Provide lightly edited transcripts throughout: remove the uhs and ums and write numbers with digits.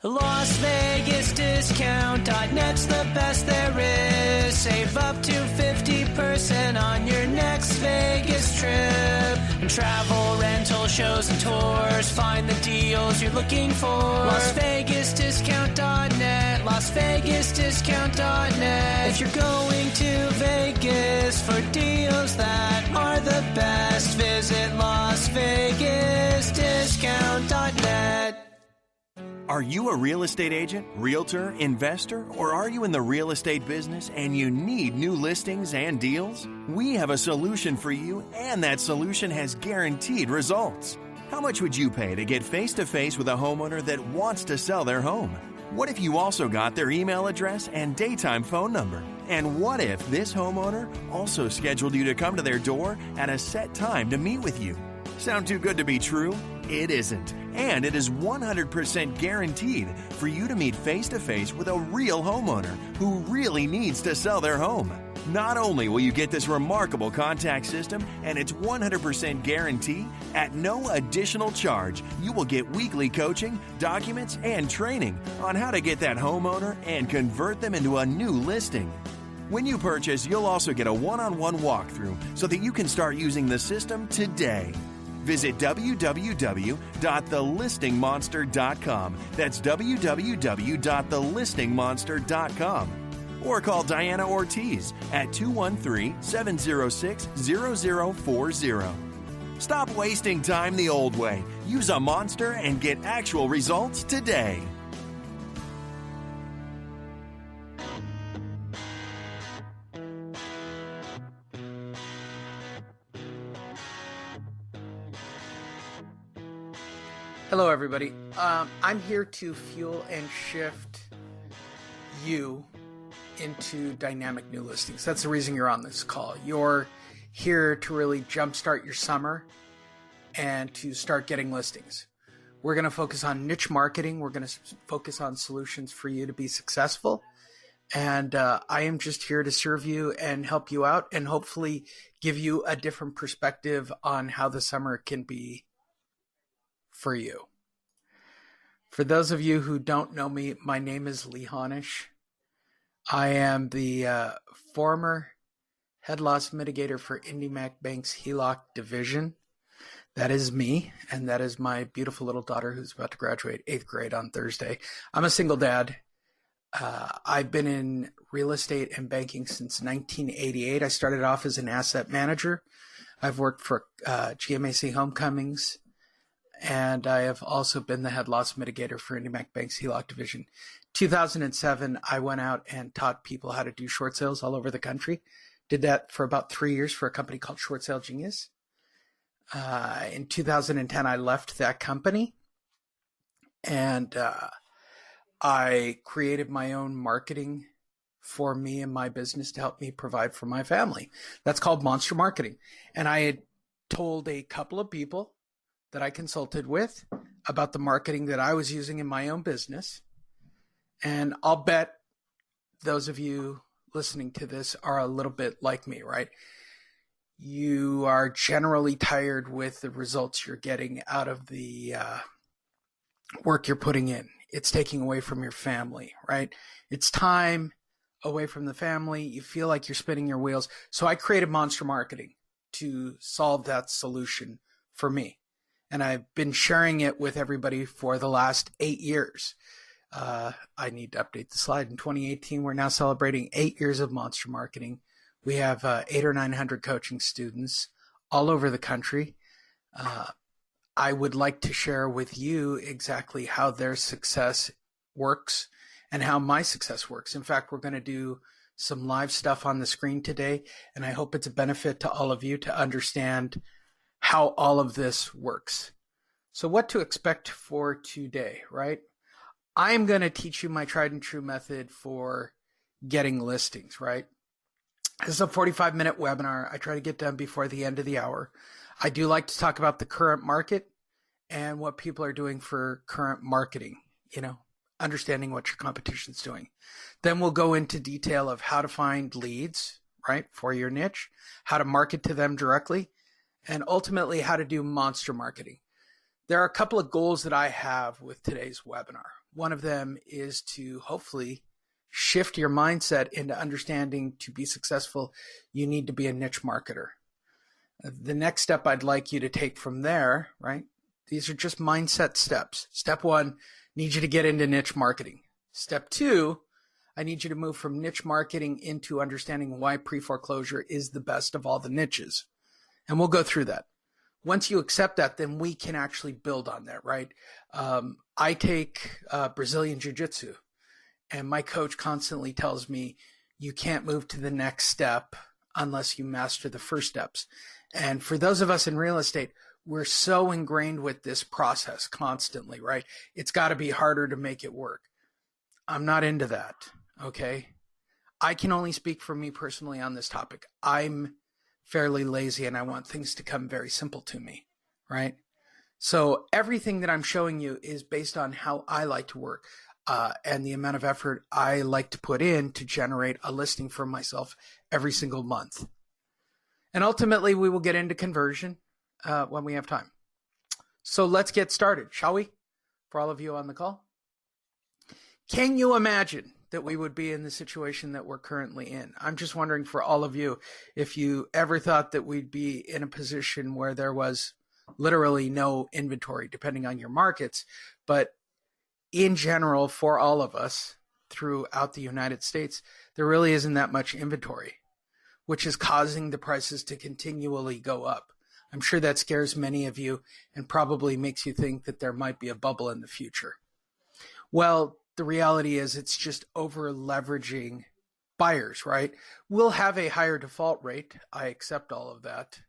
Las Vegas Discount.net's the best there is. Save up to 50% on your next Vegas trip. And travel, rental, shows, and tours. Find the deals you're looking for. Las Vegas Discount.net. Las Vegas Discount.net. If you're going to Vegas for deals that are the best, visit Las Vegas Discount.net. Are you a real estate agent, realtor, investor, or are you in the real estate business and you need new listings and deals? We have a solution for you, and that solution has guaranteed results. How much would you pay to get face-to-face with a homeowner that wants to sell their home? What if you also got their email address and daytime phone number? And what if this homeowner also scheduled you to come to their door at a set time to meet with you? Sound too good to be true? It isn't. And it is 100% guaranteed for you to meet face-to-face with a real homeowner who really needs to sell their home. Not only will you get this remarkable contact system and its 100% guarantee at no additional charge, you will get weekly coaching, documents, and training on how to get that homeowner and convert them into a new listing. When you purchase, you'll also get a one-on-one walkthrough so that you can start using the system today. Visit www.thelistingmonster.com. That's www.thelistingmonster.com. Or call Diana Ortiz at 213-706-0040. Stop wasting time the old way. Use a monster and get actual results today. Hello, everybody. I'm here to fuel and shift you into dynamic new listings. That's the reason you're on this call. You're here to really jumpstart your summer and to start getting listings. We're going to focus on niche marketing. We're going to focus on solutions for you to be successful. And I am just here to serve you and help you out and hopefully give you a different perspective on how the summer can be for you. For those of you who don't know me, my name is Lee Honish. I am the former head loss mitigator for IndyMac Bank's HELOC division. That is me, and that is my beautiful little daughter who's about to graduate 8th grade on Thursday. I'm a single dad. I've been in real estate and banking since 1988. I started off as an asset manager. I've worked for GMAC Homecomings, and I have also been the head loss mitigator for IndyMac Bank's HELOC division. 2007, I went out and taught people how to do short sales all over the country. Did that for about 3 years for a company called Short Sale Genius. In 2010, I left that company, and I created my own marketing for me and my business to help me provide for my family. That's called Monster Marketing. And I had told a couple of people that I consulted with about the marketing that I was using in my own business. And I'll bet those of you listening to this are a little bit like me, right? You are generally tired with the results you're getting out of the work you're putting in. It's taking away from your family, right? It's time away from the family. You feel like you're spinning your wheels. So I created Monster Marketing to solve that solution for me. And I've been sharing it with everybody for the last 8 years. I need to update the slide. In 2018, we're now celebrating 8 years of Monster Marketing. We have 800 or 900 coaching students all over the country. I would like to share with you exactly how their success works and how my success works. In fact, we're going to do some live stuff on the screen today, and I hope it's a benefit to all of you to understand how all of this works. So what to expect for today, right? I'm going to teach you my tried and true method for getting listings, right? This is a 45-minute webinar. I try to get done before the end of the hour. I do like to talk about the current market and what people are doing for current marketing, understanding what your competition's doing. Then we'll go into detail of how to find leads, right, for your niche, how to market to them directly, and ultimately how to do monster marketing. There are a couple of goals that I have with today's webinar. One of them is to hopefully shift your mindset into understanding to be successful, you need to be a niche marketer. The next step I'd like you to take from there, right? These are just mindset steps. Step one, need you to get into niche marketing. Step two, I need you to move from niche marketing into understanding why pre-foreclosure is the best of all the niches. And we'll go through that. Once you accept that, then we can actually build on that, right? I take Brazilian Jiu-Jitsu, and my coach constantly tells me, you can't move to the next step unless you master the first steps. And for those of us in real estate, we're so ingrained with this process constantly, right? It's got to be harder to make it work. I'm not into that, okay? I can only speak for me personally on this topic. I'm fairly lazy and I want things to come very simple to me, right? So everything that I'm showing you is based on how I like to work and the amount of effort I like to put in to generate a listing for myself every single month. And ultimately, we will get into conversion when we have time. So let's get started, shall we? For all of you on the call. Can you imagine that we would be in the situation that we're currently in? I'm just wondering for all of you, if you ever thought that we'd be in a position where there was literally no inventory, depending on your markets. But in general, for all of us throughout the United States, there really isn't that much inventory, which is causing the prices to continually go up. I'm sure that scares many of you and probably makes you think that there might be a bubble in the future. Well, the reality is it's just over leveraging buyers, right? We'll have a higher default rate. I accept all of that.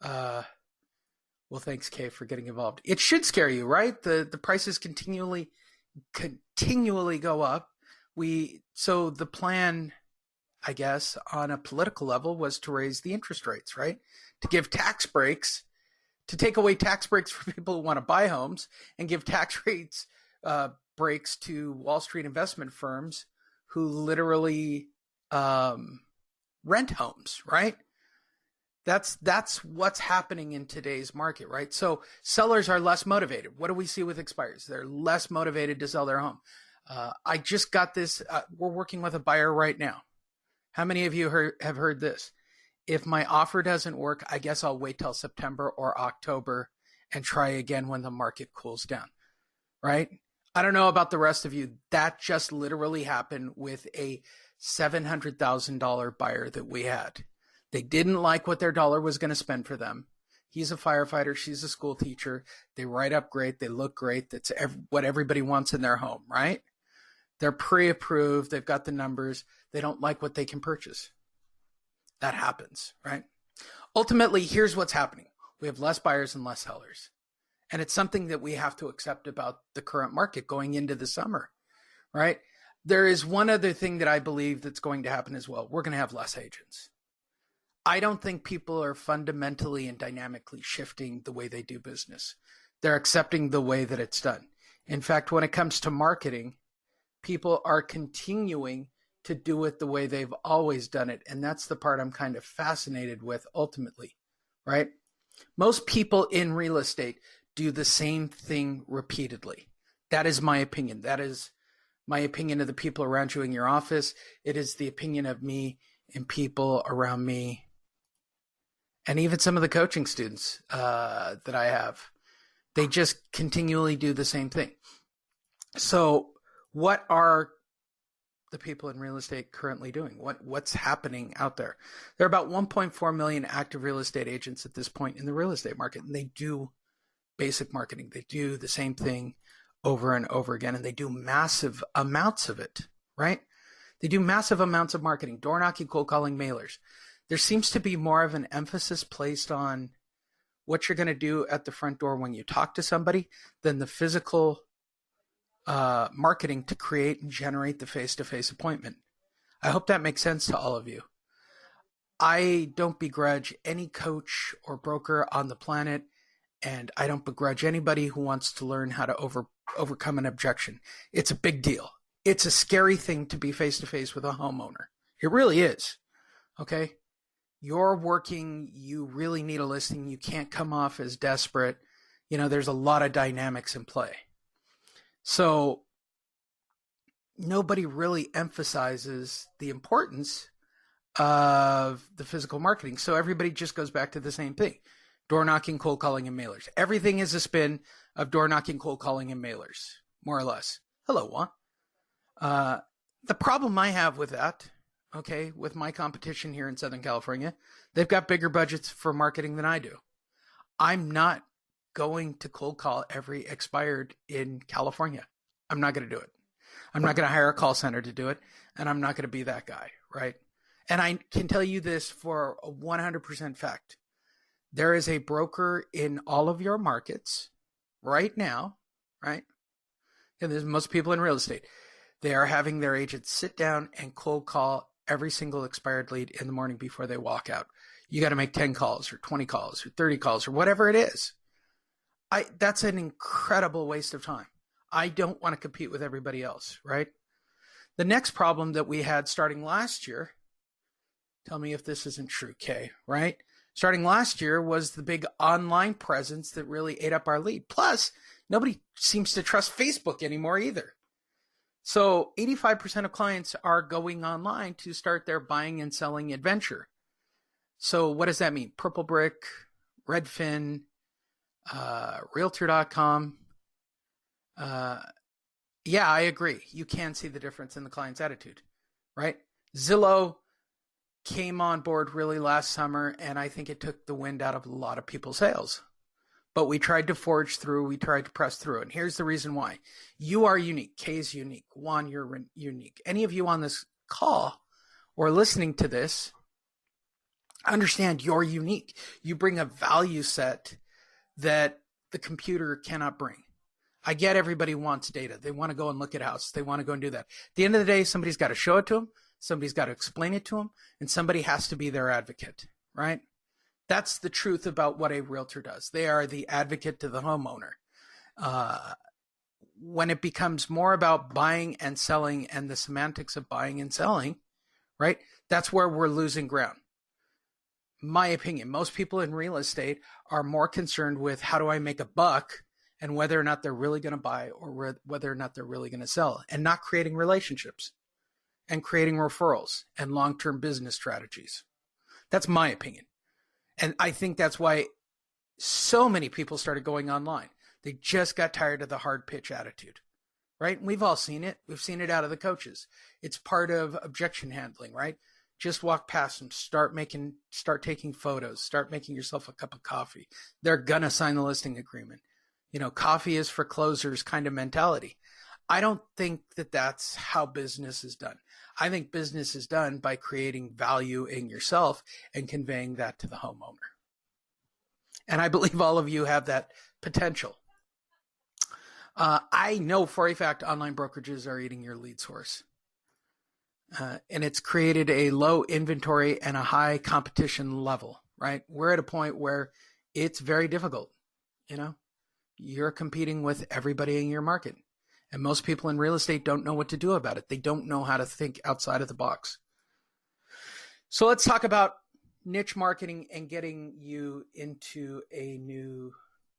Well, thanks, Kay, for getting involved. It should scare you, right? The prices continually go up. So the plan, I guess, on a political level was to raise the interest rates, right? To give tax breaks, to take away tax breaks for people who want to buy homes and give tax rates breaks to Wall Street investment firms who literally rent homes, right? That's what's happening in today's market, right? So sellers are less motivated. What do we see with expireds? They're less motivated to sell their home. I just got this. We're working with a buyer right now. How many of you have heard this? If my offer doesn't work, I guess I'll wait till September or October and try again when the market cools down, right? I don't know about the rest of you. That just literally happened with a $700,000 buyer that we had. They didn't like what their dollar was going to spend for them. He's a firefighter. She's a school teacher. They write up great. They look great. That's what everybody wants in their home, right? They're pre-approved. They've got the numbers. They don't like what they can purchase. That happens, right? Ultimately, here's what's happening. We have less buyers and less sellers. And it's something that we have to accept about the current market going into the summer, right? There is one other thing that I believe that's going to happen as well. We're going to have less agents. I don't think people are fundamentally and dynamically shifting the way they do business. They're accepting the way that it's done. In fact, when it comes to marketing, people are continuing to do it the way they've always done it. And that's the part I'm kind of fascinated with ultimately, right? Most people in real estate do the same thing repeatedly. That is my opinion. That is my opinion of the people around you in your office. It is the opinion of me and people around me. And even some of the coaching students that I have, they just continually do the same thing. So what are the people in real estate currently doing? What's happening out there? There are about 1.4 million active real estate agents at this point in the real estate market, and they do basic marketing. They do the same thing over and over again, and they do massive amounts of it, right? They do massive amounts of marketing, door knocking, cold calling, mailers. There seems to be more of an emphasis placed on what you're going to do at the front door when you talk to somebody than the physical marketing to create and generate the face-to-face appointment. I hope that makes sense to all of you. I don't begrudge any coach or broker on the planet, and I don't begrudge anybody who wants to learn how to overcome an objection. It's a big deal. It's a scary thing to be face-to-face with a homeowner. It really is. Okay? You're working, you really need a listing. You can't come off as desperate. There's a lot of dynamics in play. So nobody really emphasizes the importance of the physical marketing. So everybody just goes back to the same thing: door knocking, cold calling, and mailers. Everything is a spin of door knocking, cold calling, and mailers, more or less. Hello, Juan. The problem I have with that, okay, with my competition here in Southern California, they've got bigger budgets for marketing than I do. I'm not going to cold call every expired in California. I'm not going to do it. I'm not going to hire a call center to do it, and I'm not going to be that guy, right? And I can tell you this for a 100% fact. There is a broker in all of your markets right now, right? And there's most people in real estate. They are having their agents sit down and cold call every single expired lead in the morning before they walk out. You got to make 10 calls or 20 calls or 30 calls or whatever it is. That's an incredible waste of time. I don't want to compete with everybody else, right? The next problem that we had starting last year, tell me if this isn't true, Kay, right? Starting last year was the big online presence that really ate up our lead. Plus, nobody seems to trust Facebook anymore either. So 85% of clients are going online to start their buying and selling adventure. So what does that mean? Purple Brick, Redfin, realtor.com. Yeah, I agree. You can see the difference in the client's attitude, right? Zillow came on board really last summer, and I think it took the wind out of a lot of people's sails. But we tried to forge through. We tried to press through. And here's the reason why. You are unique. Kay's unique. Juan, you're unique. Any of you on this call or listening to this, understand you're unique. You bring a value set that the computer cannot bring. I get everybody wants data. They want to go and look at houses. They want to go and do that. At the end of the day, somebody's got to show it to them. Somebody's got to explain it to them. And somebody has to be their advocate, right? That's the truth about what a realtor does. They are the advocate to the homeowner. When it becomes more about buying and selling and the semantics of buying and selling, right? That's where we're losing ground. My opinion, most people in real estate are more concerned with how do I make a buck and whether or not they're really going to buy or whether or not they're really going to sell, and not creating relationships and creating referrals and long-term business strategies. That's my opinion. And I think that's why so many people started going online. They just got tired of the hard pitch attitude, right? And we've all seen it. We've seen it out of the coaches. It's part of objection handling, right? Just walk past them, start taking photos, start making yourself a cup of coffee. They're going to sign the listing agreement. Coffee is for closers kind of mentality. I don't think that that's how business is done. I think business is done by creating value in yourself and conveying that to the homeowner. And I believe all of you have that potential. I know for a fact online brokerages are eating your lead source. And it's created a low inventory and a high competition level, right? We're at a point where it's very difficult. You're competing with everybody in your market. And most people in real estate don't know what to do about it. They don't know how to think outside of the box. So let's talk about niche marketing and getting you into a new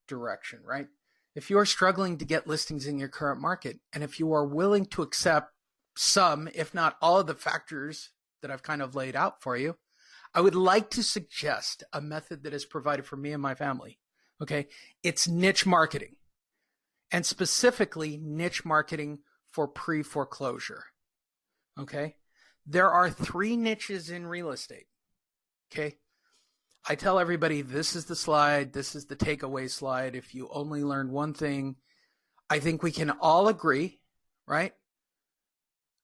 direction, right? If you're struggling to get listings in your current market, and if you are willing to accept some, if not all of the factors that I've kind of laid out for you, I would like to suggest a method that is provided for me and my family. Okay. It's niche marketing, and specifically niche marketing for pre-foreclosure. Okay. There are 3 niches in real estate. Okay. I tell everybody, this is the slide. This is the takeaway slide. If you only learn one thing, I think we can all agree, right,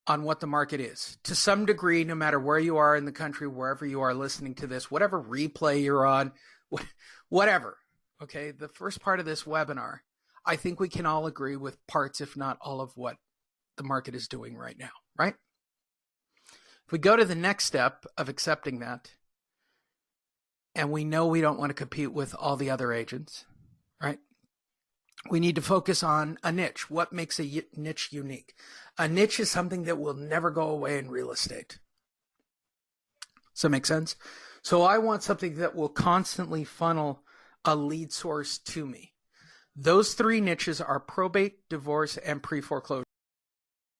on what the market is. To some degree, no matter where you are in the country, wherever you are listening to this, whatever replay you're on, whatever. Okay, the first part of this webinar, I think we can all agree with parts, if not all of what the market is doing right now, right? If we go to the next step of accepting that, and we know we don't want to compete with all the other agents, right? We need to focus on a niche. What makes a niche unique? A niche is something that will never go away in real estate. Does that make sense? So I want something that will constantly funnel a lead source to me. Those three niches are probate, divorce, and pre-foreclosure.